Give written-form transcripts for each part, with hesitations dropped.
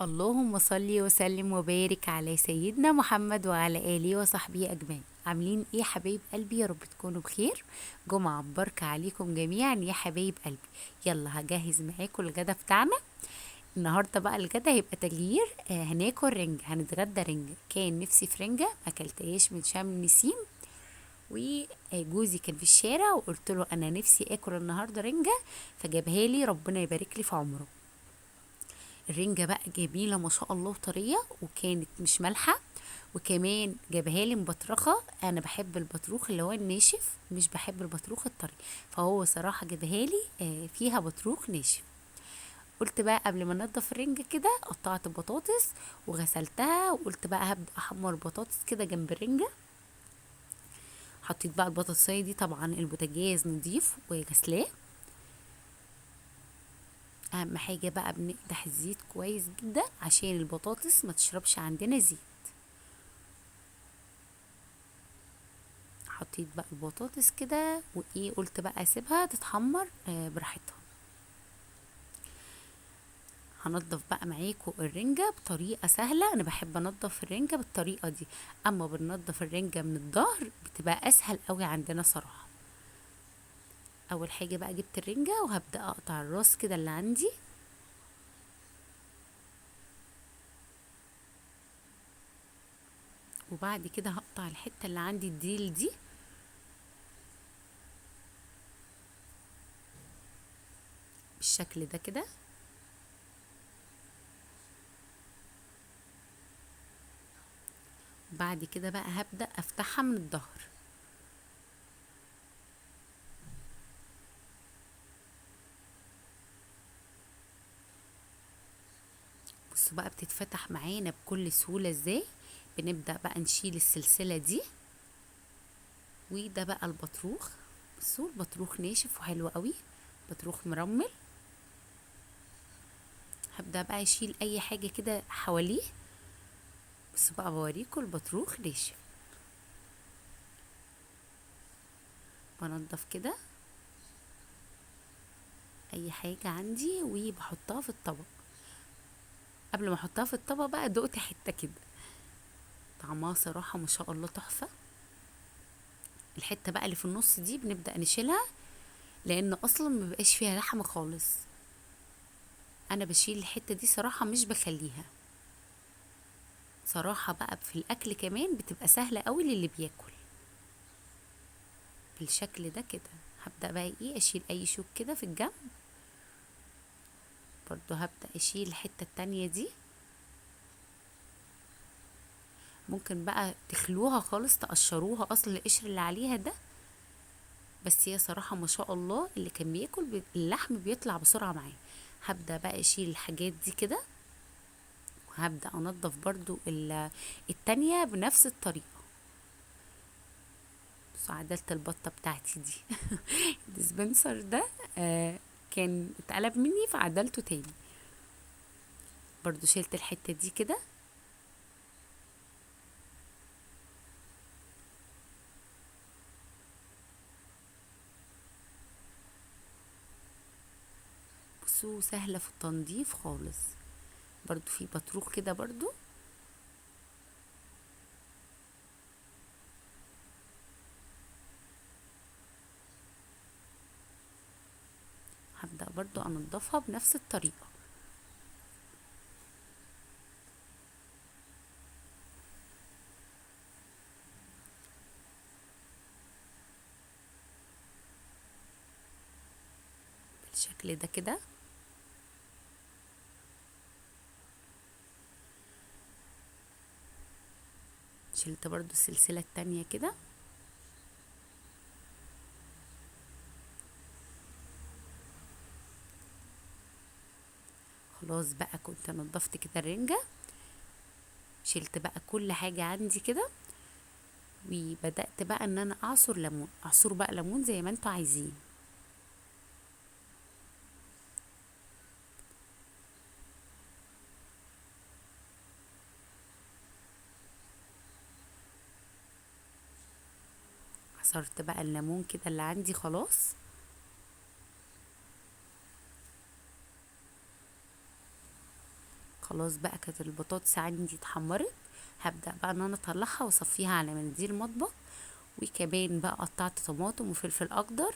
اللهم صل وسلم وبارك على سيدنا محمد وعلى آله وصحبه أجمعين. عاملين ايه يا حبايب قلبي؟ يا رب تكونوا بخير. جمعة مباركة عليكم جميعا يا حبايب قلبي. يلا هجهز معاكم الغدا بتاعنا. النهارده بقى الغدا هيبقى تغيير، هناكل رنجة، هنتغدى رنجة. كان نفسي في رنجة ما اكلتهاش من شم النسيم، وجوزي كان في الشارع وقلت له انا نفسي اكل النهارده رنجة، فجابها لي، ربنا يبارك لي في عمره. الرنجة بقى جميلة ما شاء الله وطرية، وكانت مش مالحة، وكمان جابها لي مبطرخة. انا بحب البطروخ اللي هو الناشف، مش بحب البطروخ الطري، فهو صراحة جابها لي فيها بطروخ ناشف. قلت بقى قبل ما انضف الرنجة كده قطعت البطاطس وغسلتها، وقلت بقى هبدأ احمر البطاطس كده جنب الرنجة. حطيت بقى البطاطساية دي، طبعا البوتاجاز نضيف وغسلاه. اهم حاجة بقى بنقدح الزيت كويس جدا عشان البطاطس ما تشربش عندنا زيت. حطيت بقى البطاطس كده، وايه قلت بقى اسيبها تتحمر براحتها. هنضف بقى معاكم الرنجة بطريقة سهلة، انا بحب انضف الرنجة بالطريقة دي. اما بنضف الرنجة من الظهر بتبقى اسهل قوي عندنا صراحة. اول حاجة بقى جبت الرنجة وهبدأ اقطع الراس كده اللي عندي، وبعد كده هقطع الحتة اللي عندي الديل دي بالشكل ده كده. بعد كده بقى هبدأ افتحها من الظهر. بصوا بقى بتتفتح معانا بكل سهولة ازاي. بنبدأ بقى نشيل السلسلة دي، وده بقى البطروخ. بصوا البطروخ ناشف وحلو قوي، بطروخ مرمل. هبدأ بقى اشيل اي حاجة كده حواليه. بس بقى بوريكم البطروخ ناشف. بنضف كده اي حاجة عندي وبحطها في الطبق. قبل ما احطها في الطبق بقى دقت حتة كده، طعمها صراحة ما شاء الله تحفة. الحتة بقى اللي في النص دي بنبدأ نشيلها، لان اصلا مبقاش فيها لحمة خالص. انا بشيل الحتة دي صراحة، مش بخليها. صراحة بقى في الاكل كمان بتبقى سهلة قوي للي بياكل. بالشكل ده كده هبدأ بقى ايه اشيل اي شوك كده في الجنب. برضو هبدأ اشيل الحتة التانية دي. ممكن بقى تخلوها خالص، تقشروها اصل القشر اللي عليها ده. بس هي صراحة ما شاء الله اللي كان بياكل اللحم بيطلع بسرعة معاه. هبدأ بقى اشيل الحاجات دي كده، وهبدأ انضف برضو التانية بنفس الطريقة. بصوا عدلت البطة بتاعتي دي الديسبنسر ده كان اتقلب مني فعدلته تاني. برضو شلت الحتة دي كده. بصوا سهلة في التنظيف خالص. برضو في بطروخ كده برضو. هبدأ برضو انضفها بنفس الطريقة. بالشكل ده كده. شلت برضو السلسلة التانية كده. خلاص بقى كنت نضفت كده الرنجة. شلت بقى كل حاجة عندي كده، وبدأت بقى ان انا اعصر ليمون. اعصر بقى ليمون زي ما انتوا عايزين. عصرت بقى الليمون كده اللي عندي خلاص. خلاص بقى كانت البطاطس عندي اتحمرت. هبدأ بقى ان انا اطلعها واصفيها على منديل مطبخ. وكمان بقى قطعت طماطم وفلفل اخضر.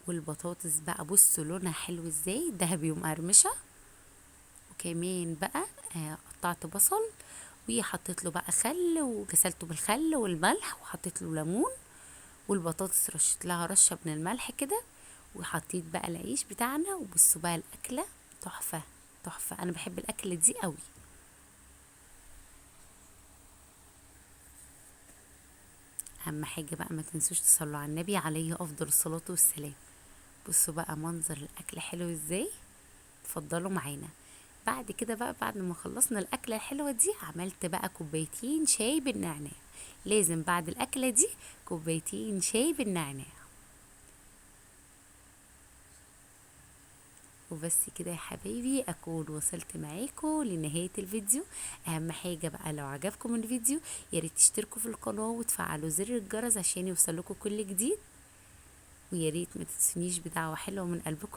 والبطاطس بقى بصوا لونها حلو ازاي، دهبي ومقرمشه. وكمان بقى قطعت بصل وحطيت له بقى خل وغسلته بالخل والملح وحطيت له ليمون. والبطاطس رشت لها رشه من الملح كده. وحطيت بقى العيش بتاعنا، وبصوا بقى الاكله تحفه. تحفه، انا بحب الاكله دي قوي. اهم حاجه بقى ما تنسوش تصلوا على النبي عليه افضل الصلاه والسلام. بصوا بقى منظر الاكل حلو ازاي. اتفضلوا معانا. بعد كده بقى بعد ما خلصنا الاكله الحلوه دي عملت بقى كوبايتين شاي بالنعناع. لازم بعد الاكله دي كوبايتين شاي بالنعناع. وبس كده يا حبايبي اكون وصلت معاكم لنهايه الفيديو. اهم حاجه بقى لو عجبكم الفيديو ياريت تشتركوا في القناه وتفعلوا زر الجرس عشان يوصلكوا كل جديد. وياريت ما تنسونيش بدعوه حلوه من قلبكم.